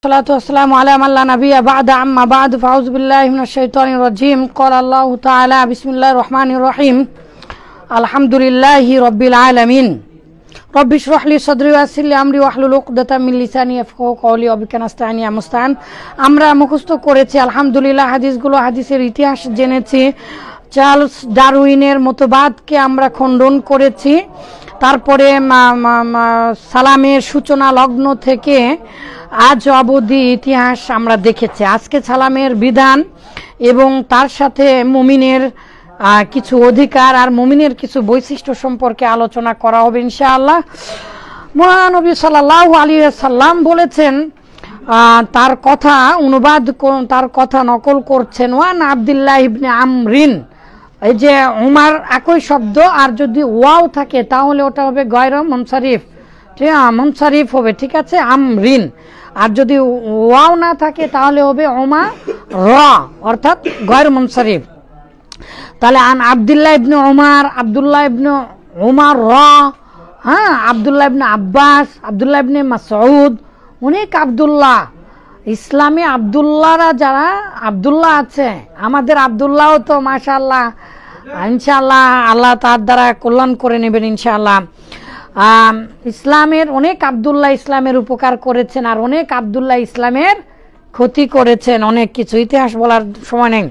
الصلاة والسلام على من لا نبي بعد أما بعد فأعوذ بالله من الشيطان الرجيم قال الله تعالى بسم الله الرحمن الرحيم الحمد لله رب العالمين رب اشرح لي صدري ويسر لي أمري واحلل عقدة من لساني يفقهوا قولي وبك نستعين يا مستعان আমরা মুখস্থ করেছি আলহামদুলিল্লাহ হাদিসগুলো হাদিসের ইতিহাস জেনেছি চার্লস ডারউইনের মতবাদকে আমরা খণ্ডন করেছি তারপরে সালামের সূচনা লগ্ন থেকে আজ অবধি ইতিহাস আমরা দেখেছি আজকে সালামের বিধান এবং তার সাথে মুমিনের কিছু অধিকার আর মুমিনের কিছু বৈশিষ্ট্য সম্পর্কে আলোচনা করা হবে ইনশাআল্লাহ মহানবী সাল্লাল্লাহু আলাইহি ওয়াসাল্লাম বলেছেন তার কথা অনুবাদ তার কথা নকল করছেন ওয়ান আব্দুল্লাহ ইবনে আমরিন এই যে উমার একই শব্দ আর যদি ওয়াও থাকে তাহলে ওটা হবে গয়র মুনসারিফ ঠিক মুনসারিফ হবে ঠিক আছে আমরিন আর যদি ওয়াও না থাকে তাহলে হবে ওমা র অর্থাৎ গয়র মুনসারিফ তাহলে আন আব্দুল্লাহ ইবনে উমার আব্দুল্লাহ ইবনে উমার র হ্যাঁ আব্দুল্লাহ ইবনে আব্বাস আব্দুল্লাহ ইবনে মাসউদ অনেক আব্দুল্লাহ ইসলামে আব্দুল্লাহরা যারা আব্দুল্লাহ আছে আমাদের আব্দুল্লাহও তো মাশাআল্লাহ ইনশাআল্লাহ আল্লাহ তার দ্বারা কল্যাণ করে নেবেন ইনশাআল্লাহ ইসলামের অনেক আব্দুল্লাহ ইসলামের উপকার করেছেন আর অনেক আব্দুল্লাহ ইসলামের ক্ষতি করেছেন অনেক কিছু ইতিহাস বলার সময় নেই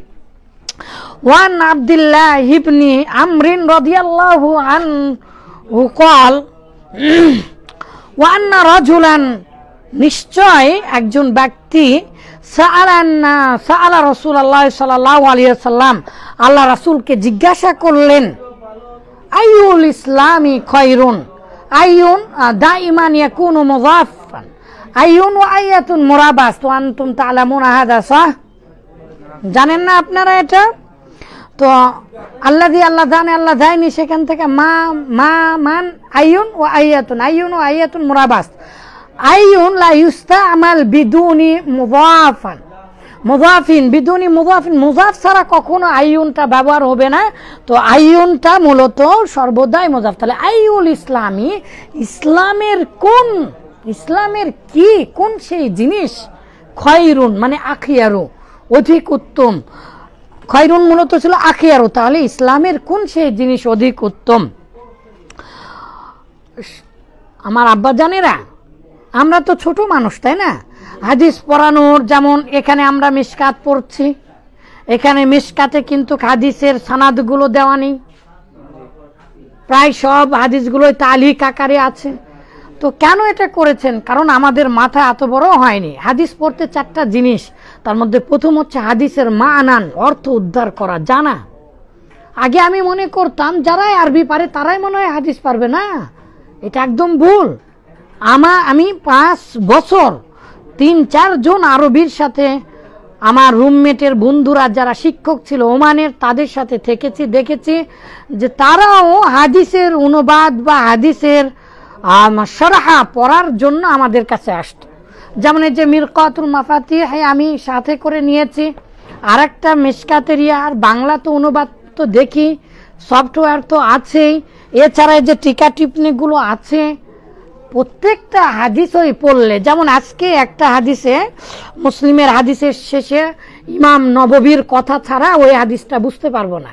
ওয়ান আব্দুল্লাহ ইবনে আমরিন রাদিয়াল্লাহু আনহু قال ওয়ান রাজুলান নিশ্চয় একজন ব্যক্তি সাআলা রাসূলুল্লাহ সাল্লাল্লাহু আলাইহি ওয়াসাল্লাম আল্লাহ রাসূলকে জিজ্ঞাসা করলেন আইয়ুল ইসলামি খায়রুন আইয়ুন দাইমান ইয়াকুনু মুযাফফান আইয়ুন ওয়া আয়াতুন মুরাবাস তো আনতুম তা'লামুনা হাদা সাহ জানেন না আপনারা এটা তো আল্লাহ জানে আল্লাহ দেয়নি সেখান থেকে মান আইয়ুন ওয়া আয়াতুন মুরাবাস আইয়ুন লা ইস্তামাল বিদুনি মুযাফিন বিদুনি মুযাফিন মুযাফ ছাড়া কখনো আইয়ুনটা ব্যবহার হবে না তো আইয়ুনটা মূলত সর্বদাই মুযাফ তাহলে আইয়ুল ইসলামী ইসলামের কি কোন সেই জিনিস খায়রুন মানে আখিয়ারু অধিক উত্তম খায়রুন মূলত ছিল আখিয়ারু তাহলে ইসলামের কোন সেই জিনিস অধিক উত্তম আমার আব্বা জানেরা আমরা তো ছোট মানুষ তাই না হাদিস পড়ানোর যেমন এখানে আমরা মিশকাত পড়ছি এখানে মিশকাতে কিন্তু হাদিসের সানাদগুলো দেওয়া নেই প্রায় সব হাদিসগুলোই তালিক আকারে আছে তো কেন এটা করেছেন কারণ আমাদের মাথা এত বড় হয়নি হাদিস পড়তে চারটা জিনিস তার মধ্যে প্রথম হচ্ছে হাদিসের মানান অর্থ উদ্ধার করা জানা আগে আমি মনে করতাম যারাই আরবি পারে তারাই মনে হয় হাদিস পারবে না এটা একদম ভুল আমি 5 বছর 3-4 জন আরবির সাথে আমার রুমমেটের বন্ধুরা যারা শিক্ষক ছিল ওমানের তাদের সাথে থেকেছি দেখেছি যে তারাও হাদিসের অনুবাদ বা হাদিসের শরহা পড়ার জন্য আমাদের কাছে আসতো যেমন এই যে মিরকাতুল মাফাতিহ আমি সাথে করে নিয়েছি আর একটা মিশকাতের আর বাংলা তো অনুবাদ তো দেখি সফটওয়্যার তো আছেই এছাড়া যে টিকা টিপ্পনিগুলো আছে প্রত্যেকটা হাদিসই পড়লে যেমন আজকে একটা হাদিসে মুসলিমের হাদিসের শেষে ইমাম নববীর কথা ছাড়া ওই হাদিসটা বুঝতে পারবো না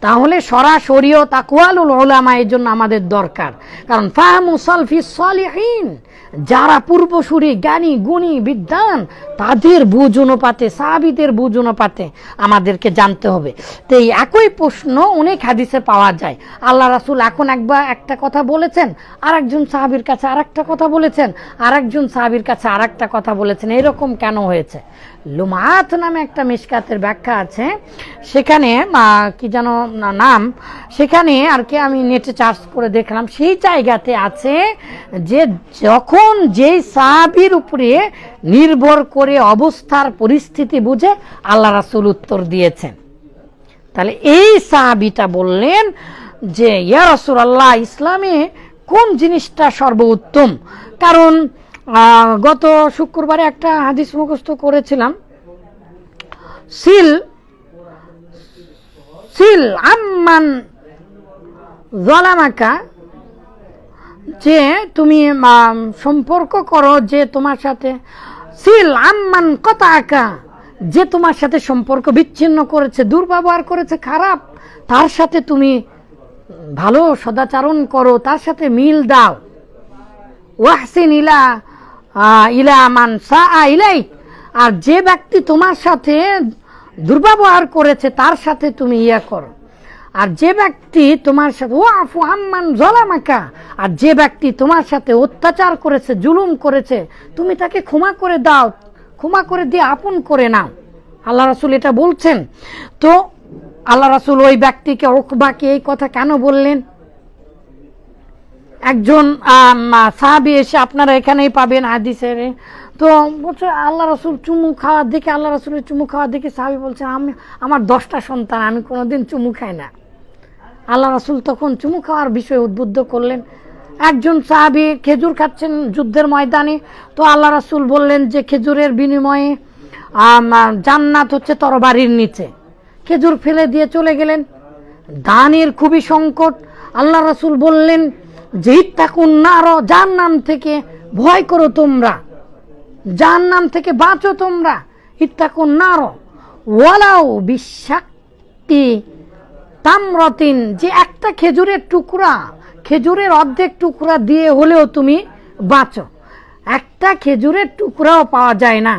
তাহলে সরাসরি ও তাকওয়ালুল উলামা এর জন্য আমাদের দরকার কারণ ফাহমু সালফিস সালিহিন যারা পূর্বসূরি জ্ঞানী গুণী বিদ্বান তাদের বুঝ অনুপাতে সাহাবীদের বুঝ অনুপাতে আমাদেরকে জানতে হবে তো এই একই প্রশ্ন অনেক হাদিসে পাওয়া যায় আল্লাহ রাসূল এখন একটা কথা বলেছেন আরেকজন সাহাবীর কাছে আরেকটা কথা বলেছেন আরেকজন সাহাবীর কাছে আরেকটা কথা বলেছেন এরকম কেন হয়েছে লুমাত নামে একটা মিশকাতের ব্যাখ্যা আছে সেখানে কি যেন নাম সেখানে আর কি আমি নেটে সার্চ করে দেখলাম সেই জায়গাতে আছে যে যখন যেই সাহাবীর উপরে নির্ভর করে অবস্থার পরিস্থিতি বুঝে আল্লাহ রাসূল উত্তর দিয়েছেন তাহলে এই সাহাবীটা বললেন যে ইয়া রাসূলুল্লাহ ইসলামে কোন জিনিসটা সর্বোত্তম কারণ গত শুক্রবারে একটা হাদিস মুখস্থ করেছিলাম সিল আম্মান যালামাকা যে তুমি সম্পর্ক করো যে তোমার সাথে, সিল আম্মান কতাকা, যে তোমার সাথে সম্পর্ক বিচ্ছিন্ন করেছে, দুর্ব্যবহার করেছে, খারাপ, তার সাথে তুমি ভালো সদাচরণ করো, তার সাথে মিল দাও। ওয়াহসিন ইলা মান সাআ ইলাইক, আর যে ব্যক্তি তোমার সাথে দুর্ব্যবহার করেছে তার সাথে তুমি ইয়া করো। আর যে ব্যক্তি তোমার সাথে ওয়াফু আম্মান যালামাকা, আর যে ব্যক্তি তোমার সাথে অত্যাচার করেছে, জুলুম করেছে, তুমি তাকে ক্ষমা করে দাও, ক্ষমা করে দিয়ে আপন করে নাও। আল্লাহ রাসূল এটা বলছেন। তো আল্লাহ রাসূল ওই ব্যক্তিকে, উকবাকে এই কথা কেন বললেন? একজন সাহাবী এসে, আপনারা এখানেই পাবেন হাদিসের, তো বলছে আল্লাহ রাসূল চুমু খাওয়ার দেখে, আল্লাহ রাসূলের চুমু খাওয়ার দেখে সাহাবী বলছে আমার 10টা সন্তান, আমি কোনোদিন চুমু খাই না। আল্লাহ রাসূল তখন চুমু খাওয়ার বিষয়ে উদ্বুদ্ধ করলেন। একজন সাহাবী খেজুর খাচ্ছেন যুদ্ধের ময়দানে, তো আল্লাহ রাসূল বললেন যে খেজুরের বিনিময়ে জান্নাত হচ্ছে তরবারির নিচে। খেজুর ফেলে দিয়ে চলে গেলেন। দানের খুবই সংকট। আল্লাহ রাসূল বললেন যে ইত্তাকুন নার, জাহান্নাম থেকে ভয় করো তোমরা, জাহান্নাম থেকে বাঁচো তোমরা। ইত্তাকুন নার ওয়ালাউ বিশাক্তি তামরাতিন, যে একটা খেজুরের টুকরা, খেজুরের অর্ধেক টুকরা দিয়ে হলেও তুমি বাঁচো। একটা খেজুরের টুকরাও পাওয়া যায় না।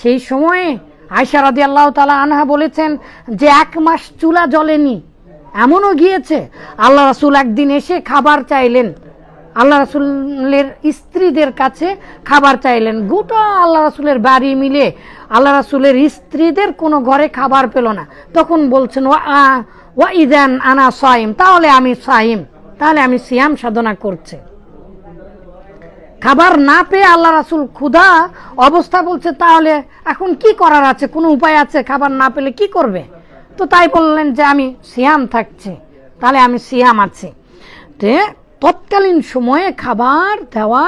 সেই সময়ে আয়েশা রাদিয়াল্লাহু তাআলা আনহা বলেছেন যে 1 মাস চুলা জ্বলেনি, এমনও গিয়েছে। আল্লাহ রাসূল একদিন এসে খাবার চাইলেন, আল্লাহ রাসূলের স্ত্রীদের কাছে খাবার চাইলেন। গোটা আল্লাহ রাসূলের বাড়ি মিলে আল্লাহ রাসূলের স্ত্রীদের কোনো ঘরে খাবার পেল না। তখন বলছেন ওয়া ইযান আনা সাইম, তাহলে আমি সাইম, তাহলে আমি সিয়াম সাধনা করছি। খাবার না পেয়ে আল্লাহ রাসূল ক্ষুধা অবস্থা বলছে, তাহলে এখন কি করার আছে, কোনো উপায় আছে? খাবার না পেলে কি করবে? তো তাই বললেন যে আমি সিয়াম থাকছি, তাহলে আমি সিয়াম আছি। তৎকালীন সময়ে খাবার দেওয়া,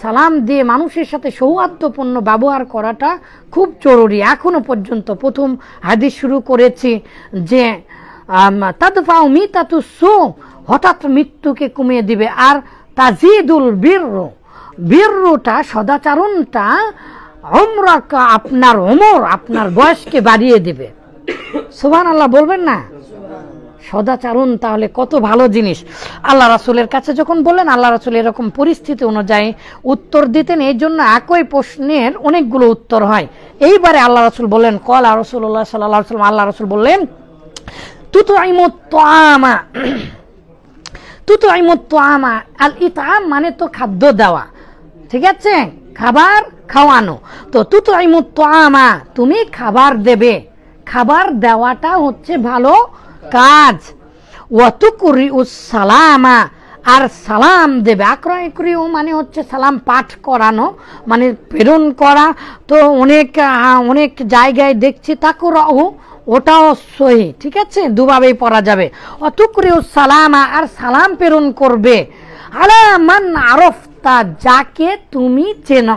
সালাম দিয়ে মানুষের সাথে সৌহার্দ্যপূর্ণ ব্যবহার করাটা খুব জরুরি। এখনো পর্যন্ত প্রথম হাদিস শুরু করেছি যে তাদফাউ মিতাতুস সু, হঠাৎ মৃত্যুকে কমিয়ে দিবে। আর তাজিদুল বিরর, বিররটা সদাচরণটা উমরাকা, আপনার ওমর, আপনার বয়সকে বাড়িয়ে দিবে। সুবহানাল্লাহ বলবেন না? সদাচরণ তাহলে কত ভালো জিনিস। আল্লাহ রাসূলের কাছে যখন বললেন, আল্লাহ রাসূল এরকম পরিস্থিতি অনুযায়ী উত্তর দিতেন। এই জন্য একই প্রশ্নের অনেকগুলো উত্তর হয়। এইবারে আল্লাহ রাসূল বললেন, ক্বালা রাসূলুল্লাহ সাল্লাল্লাহু আলাইহি ওয়াসাল্লাম, আল্লাহ রাসূল বললেন তুতঈমুত তাআমা, তুতঈমুত তাআমা, আল ইতআম মানে তো খাদ্য দেওয়া, ঠিক আছে, খাবার খাওয়ানো। তো তুতঈমুত তাআমা, তুমি খাবার দেবে, খাবার দেওয়াটা হচ্ছে ভালো কাজ। ওয়া তুকরিউস সালামা, আর সালাম দেবে। আকরাইকরিউ মানে হচ্ছে সালাম পাঠ করানো, মানে প্রেরণ করা। তো অনেক জায়গায় দেখছি তাকরাউ, ওটাও সহি, ঠিক আছে, দুভাবেই পড়া যাবে। অতুকরিউস সালামা, আর সালাম প্রেরণ করবে। আলা মান আরফতা, যাকে তুমি চেনো।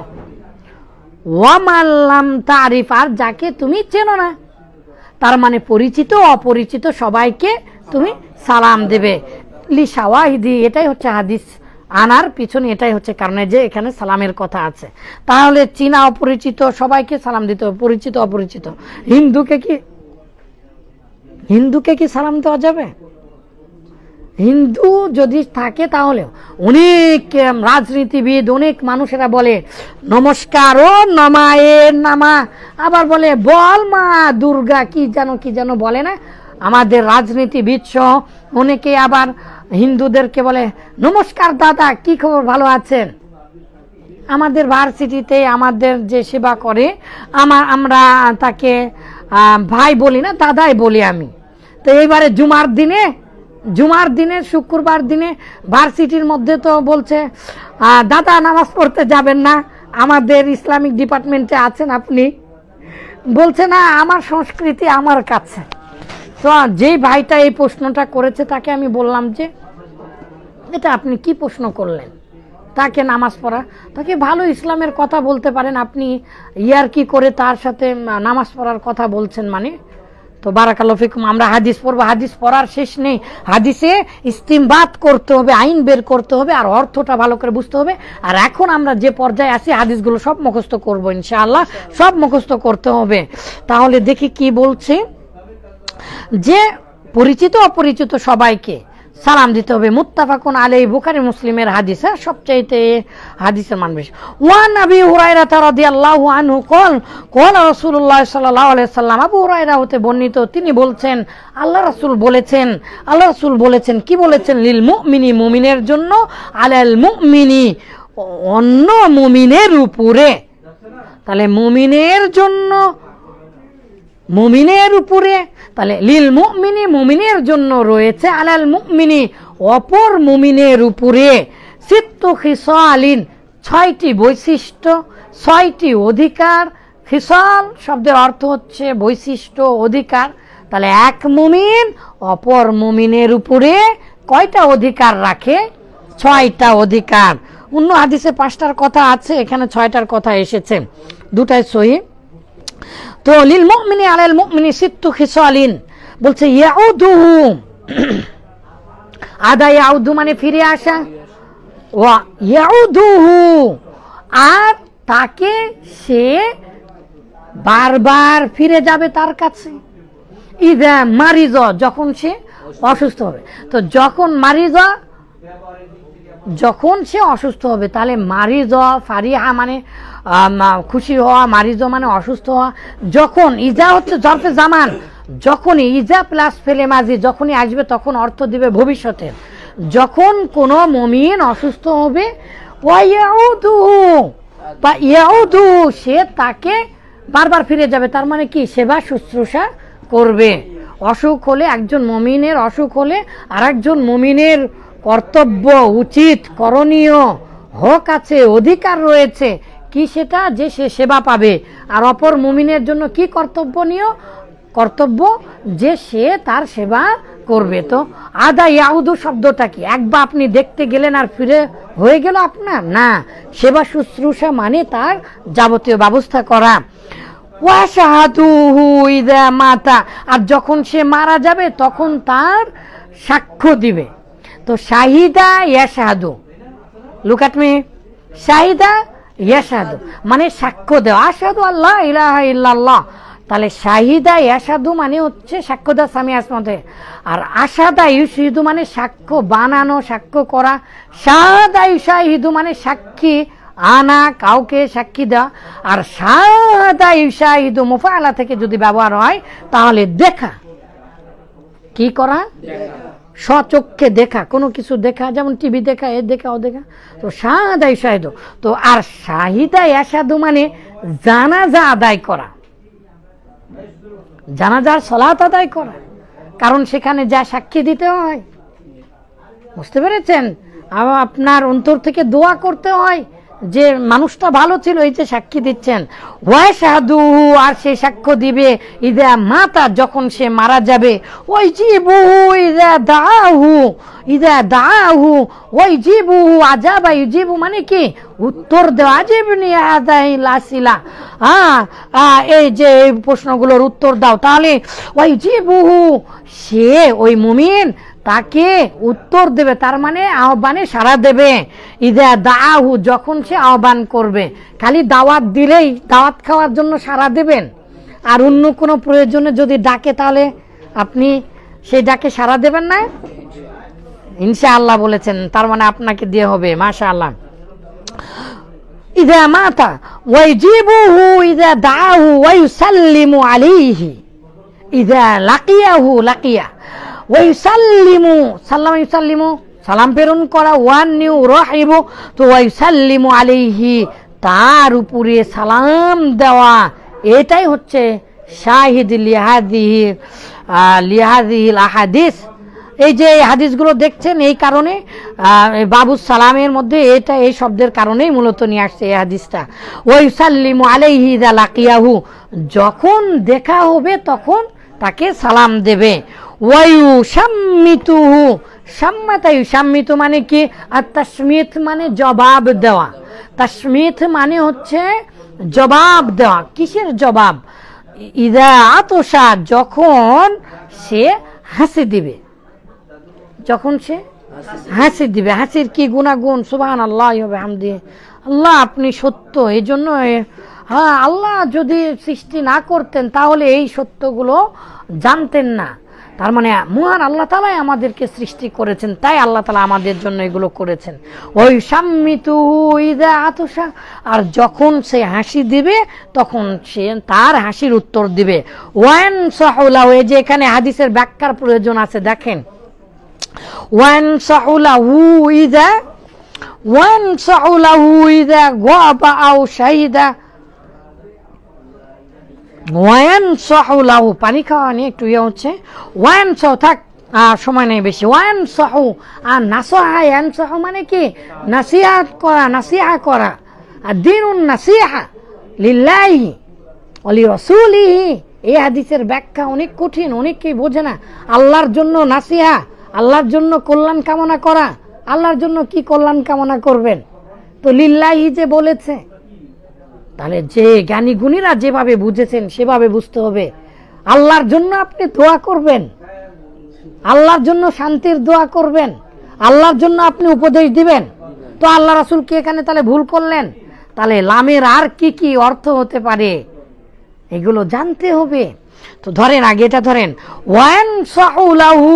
ওয়া মান লাম তারিফ, আর যাকে তুমি চেনো না। তার মানে পরিচিত অপরিচিত সবাইকে তুমি সালাম দেবে। লি শাওয়াহিদি, এটাই হচ্ছে হাদিস আনার পিছনে, এটাই হচ্ছে কারণে যে এখানে সালামের কথা আছে। তাহলে চীনা অপরিচিত সবাইকে সালাম দিতে হবে, পরিচিত অপরিচিত। হিন্দুকে কি সালাম দেওয়া যাবে? হিন্দু যদি থাকে তাহলে অনেক রাজনীতিবিদ, অনেক মানুষেরা বলে নমস্কার, ও নমায়ের নামা, আবার বলে বল মা দুর্গা, কি যেন বলে না। আমাদের রাজনীতিবিদ সহ অনেকে আবার হিন্দুদেরকে বলে নমস্কার দাদা, কি খবর, ভালো আছেন? আমাদের ভার্সিটিতে আমাদের যে সেবা করে আমরা তাকে ভাই বলি না, দাদাই বলি আমি। তো এইবারে জুমার দিনে শুক্রবার দিনে ভার্সিটির মধ্যে তো বলছে দাদা নামাজ পড়তে যাবেন না, আমাদের ইসলামিক ডিপার্টমেন্টে আছেন আপনি। বলছে না, আমার সংস্কৃতি আমার কাছে। তো যেই ভাইটা এই প্রশ্নটা করেছে তাকে আমি বললাম যে এটা আপনি কি প্রশ্ন করলেন? তাকে নামাজ পড়া, তাকে ভালো ইসলামের কথা বলতে পারেন, আপনি ইয়ার কি করে তার সাথে নামাজ পড়ার কথা বলছেন মানে? তো বারাকাল্লাহু ফিকুম। আমরা হাদিস পড়বো, হাদিস পড়ার শেষ নেই। হাদিসে ইস্তিমবাত করতে হবে, আইন বের করতে হবে, আর অর্থটা ভালো করে বুঝতে হবে। আর এখন আমরা যে পর্যায়ে আছি, হাদিসগুলো সব মুখস্থ করবো ইনশাআল্লাহ, সব মুখস্থ করতে হবে। তাহলে দেখি কি বলছে, যে পরিচিত অপরিচিত সবাইকে সালাম দিতে হবে। মুত্তাফাকুন আলাইহি, বুখারী মুসলিমের হাদিস, সবচাইতে হাদিসের মান বেশি। ওয়ান আবি হুরায়রা রাদিয়াল্লাহু আনহু ক্বাল রাসূলুল্লাহ সাল্লাল্লাহু আলাইহি সাল্লাম, আবু হুরায়রা হতে বর্ণিত, তিনি বলছেন আল্লাহ রাসূল বলেছেন, কি বলেছেন? লিল মুমিনি, মুমিনের জন্য, আলাল মুমিনি, অন্য মুমিনের উপরে। তাহলে মুমিনের জন্য, মুমিনের উপরে, তাহলে লিল মুমিনি, মুমিনের জন্য রয়েছে, আলাল মুমিনি, অপর মুমিনের উপরে, সিত্তু খিসালিন, 6টি বৈশিষ্ট্য, 6টি অধিকার। খিসাল শব্দের অর্থ হচ্ছে বৈশিষ্ট্য, অধিকার। তাহলে এক মুমিন অপর মুমিনের উপরে কয়টা অধিকার রাখে? 6টা অধিকার। অন্য হাদিসে 5টার কথা আছে, এখানে 6টার কথা এসেছে, দুটাই সহিহ। তো লিল মুমিনি আলাল মুমিনি সিত্তু খিসালিন বলছে, ইয়াউদুহু, আদা ইয়াউদু মানে ফিরে আসা, ওয়া ইয়াউদুহু, আর তাকে সে বারবার ফিরে যাবে তার কাছে। ইদা মারিজ, যখন সে অসুস্থ হবে। তো যখন সে অসুস্থ হবে, তাহলে মারিজ, ফারিহা মানে খুশি হওয়া, মারিজ মানে অসুস্থ হওয়া। যখন, ইজা হচ্ছে জরফে জামান, যখনই, ইজা প্লাস ফেলে মাজি, যখনই আসবে তখন অর্থ দিবে ভবিষ্যতের। যখন কোনো মুমিন অসুস্থ হবে, ইয়াউদু, সে তাকে বারবার ফিরে যাবে, তার মানে কি? সেবা শুশ্রূষা করবে। অসুখ হলে, একজন মুমিনের অসুখ হলে আর একজন মুমিনের কর্তব্য, উচিত, করণীয়, হক আছে, অধিকার রয়েছে, কি সেটা? যে সে সেবা পাবে। আর অপর মুমিনের জন্য কি কর্তব্য? যে সে তার সেবা করবে। তো আদা ইয়াউদু শব্দটা কি? একবার আপনি দেখতে গেলেন আর ফিরে হয়ে গেল আপনার? না, সেবা শুশ্রূষা মানে তার যাবতীয় ব্যবস্থা করা। ওয়াশাহাদুহু ইযা মাতা, আর যখন সে মারা যাবে তখন তার সাক্ষ্য দিবে। তো শাহিদা ইয়াশহাদু, লুক এট মি, শাহিদা ইয়াশহাদু মানে সাক্ষ্য দেওয়া, আশহাদু আল্লাহ ইলাহা ইল্লাল্লাহ। তাহলে শাহিদা ইয়াশহাদু মানে হচ্ছে সাক্ষ্য দেওয়া স্বামী আসমতে, আর আশহাদা ইউশহিদু মানে সাক্ষ্য বানানো, সাক্ষ্য করা। শাহাদা ইউশাহিদু মানে সাক্ষী আনা, কাউকে সাক্ষী দেওয়া। আর শাহাদা ইউশাহিদু মুফাআলা থেকে যদি ব্যবহার হয় তাহলে দেখা, কি করা? স্বচক্ষে দেখা, কোনো কিছু দেখা, যেমন টিভি দেখা, এ দেখা, ও দেখা। তো শাহাদা ইউশাহিদু। তো আর শাহিদা ইয়াশহাদু মানে জানাজা আদায় করা, জানাজার সালাত আদায় করা, কারণ সেখানে যা সাক্ষী দিতে হয়, বুঝতে পেরেছেন? আপনার অন্তর থেকে দোয়া করতে হয় যে মানুষটা ভালো ছিল, এই যে সাক্ষী দিচ্ছেন। ওয়াশহাদুহু, আর সে সাক্ষ্য দিবে ইদা মাতা, যখন সে মারা যাবে। ওয়াইজিবুহু ইদা দাআহু, ওয়াইজিবুহু আজাবা ইউজিবু মানে কি? উত্তর দেওয়া। আজিবনি হাযাহিল আসিলা, এই যে এই প্রশ্নগুলোর উত্তর দাও। তাহলে ওয়াইজিবুহু, সে ওই মুমিন তাকে উত্তর দেবে, তার মানে আহ্বানে সাড়া দেবে। ইদা দাআহু, যখন সে আহ্বান করবে। খালি দাওয়াত দিলেই দাওয়াত খাওয়ার জন্য সাড়া দেবেন, আর অন্য কোনো প্রয়োজনে যদি ডাকে তাহলে আপনি সেই ডাকে সাড়া দেবেন না? ইনশাআল্লাহ বলেছেন, তার মানে আপনাকে দিয়ে হবে। মাশাআল্লাহ। ইদা মাতা ওয়াইজিবুহু ইদা দাআহু ওয়া ইউসাল্লিমু আলাইহি ইদা লাকিয়াহু লাকিয়া ওয়াইসাল্লিমু, সাল্লাম ইউসাল্লিমু সালাম প্রেরণ করা, ওয়ান নিউ রাহিবু, তো ওয়াইসাল্লিমু আলাইহি তার উপরে সালাম দেওয়া, এটাই হচ্ছে শাহিদ লিহাদিহিল আহাদিস। এই যে হাদিসগুলো দেখছেন, এই কারণে বাবুস সালামের মধ্যে এটা এই শব্দের কারণেই মূলত নিয়ে আসছে এই হাদিসটা। ওয়াইসাল্লিমু আলাইহি ইযা লাকিয়াহু, যখন দেখা হবে তখন তাকে সালাম দেবে। ওয়ায়ুসাম্মিতুহু, সাম্মাতা ইউসাম্মিতু মানে কি? আর তাসমিত মানে জবাব দেওয়া। তাসমিত মানে হচ্ছে জবাব দেওয়া। কিসের জবাব? ইদা আতশা যখন সে হাসি দিবে, যখন সে হাসি দিবে। হাসির কি গুণাগুণ, সুবহানাল্লাহ ওয়া বিহামদিহি, আল্লাহ আপনি সত্য। এই জন্য হ্যাঁ, আল্লাহ যদি সৃষ্টি না করতেন তাহলে এই সত্যগুলো জানতেন না। তার মানে মহান আল্লাহ তাআলাই আমাদেরকে সৃষ্টি করেছেন, তাই আল্লাহ তাআলা আমাদের জন্য এগুলো করেছেন। ওই সাম্মিতুহু ইযা আতশা, আর যখন সে হাসি দিবে তখন সে তার হাসির উত্তর দিবে। ওয়ানসাহু লাহু, এই যে এখানে হাদিসের ব্যাখ্যার প্রয়োজন আছে, দেখেন ওয়ানসাহু লাহু ইযা গাবা আও শাহিদা। ওয়ানসাহু লাহু, পানি খাওয়া নিয়ে একটু ইয়ে হচ্ছে। ওয়ানসাহু, থাক সময় নেই বেশি। ওয়ানসাহু, আর নাসাহা, ইয়ানসাহু মানে কি নাসিহাত করা, নাসিহা করা। আর দিনুন নাসিহা লিল্লাহি ওয়া লিরাসূলিহি। এই হাদিসের ব্যাখ্যা অনেক কঠিন, অনেকেই বোঝে না। আল্লাহর জন্য নাসিহা, আল্লাহর জন্য কল্যাণ কামনা করা। আল্লাহর জন্য কি কল্যাণ কামনা করবেন? তো লিল্লাহি যে বলেছে, তাহলে যে জ্ঞানী গুণীরা যেভাবে বুঝেছেন সেভাবে বুঝতে হবে। আল্লাহর জন্য আপনি দোয়া করবেন, আল্লাহর জন্য শান্তির দোয়া করবেন, আল্লাহর জন্য আপনি উপদেশ দিবেন। তো আল্লাহ রাসূল কি এখানে তাহলে ভুল করলেন? তাহলে লামের আর কি কি অর্থ হতে পারে এগুলো জানতে হবে। তো ধরেন, আগে এটা ধরেন, ওয়ানসাহু লাহু,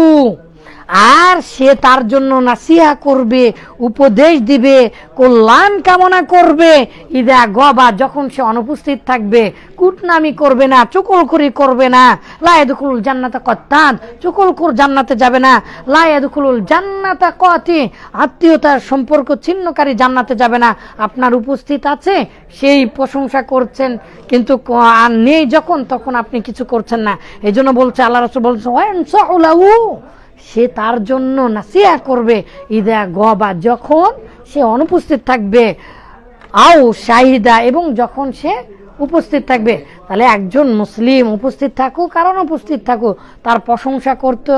আর সে তার জন্য নাসিহা করবে, উপদেশ দিবে, কল্যাণ কামনা করবে। ইদা গবা, যখন সে অনুপস্থিত থাকবে। কুটনামি করবে না, চুগলখড়ি করবে না। লা ইয়াদখুলুল জান্নাতা কাত্তান, চুগলখোর জান্নাতে যাবে না। লা ইয়াদখুলুল জান্নাতা কাতি, আত্মীয়তার সম্পর্ক ছিন্নকারী জান্নাতে যাবে না। আপনার উপস্থিত আছে, সেই প্রশংসা করছেন, কিন্তু আর নেই যখন, তখন আপনি কিছু করছেন না। এই জন্য বলছে আল্লাহ রাসূল বলছে ওয়ানসাহু লাহু, সে তার জন্য নাসিহা করবে। ইদা গবা, যখন সে অনুপস্থিত থাকবে। আও শাহিদা, এবং যখন সে উপস্থিত থাকবে। তাহলে একজন মুসলিম উপস্থিত থাকুক কারণ উপস্থিত থাকুক, তার প্রশংসা করতে,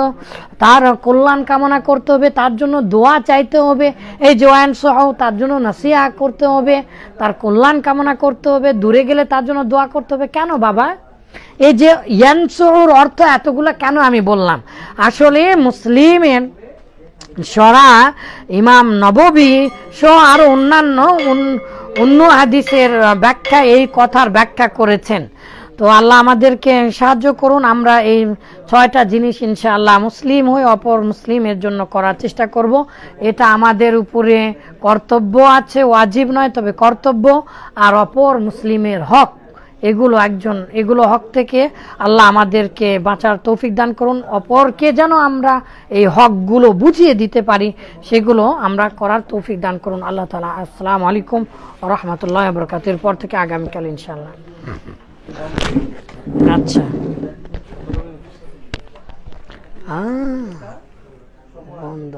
তার কল্যাণ কামনা করতে হবে, তার জন্য দোয়া চাইতে হবে। এই যে ওয়ানসাহু, তার জন্য নাসিহা করতে হবে, তার কল্যাণ কামনা করতে হবে। দূরে গেলে তার জন্য দোয়া করতে হবে। কেন বাবা? এই যে ইয়ানসুর অর্থ এতগুলো কেন আমি বললাম? আসলে মুসলিমের সরা ইমাম নববী সহ আরো অন্য হাদিসের ব্যাখ্যা এই কথার ব্যাখ্যা করেছেন। তো আল্লাহ আমাদেরকে সাহায্য করুন, আমরা এই 6টা জিনিস ইনশাআল্লাহ মুসলিম হয়ে অপর মুসলিমের জন্য করার চেষ্টা করব। এটা আমাদের উপরে কর্তব্য আছে, ওয়াজিব নয়, তবে কর্তব্য। আর অপর মুসলিমের হক, এগুলো হক থেকে আল্লাহ আমাদেরকে বাঁচার তৌফিক দান করুন। অপরকে যেন আমরা এই হকগুলো বুঝিয়ে দিতে পারি, সেগুলো আমরা করার তৌফিক দান করুন আল্লাহ তাআলা। আসসালামু আলাইকুম ওয়া রাহমাতুল্লাহি ওয়া বারাকাতুহু। এরপর থেকে আগামীকাল ইনশাআল্লাহ। আচ্ছা, বন্ধ।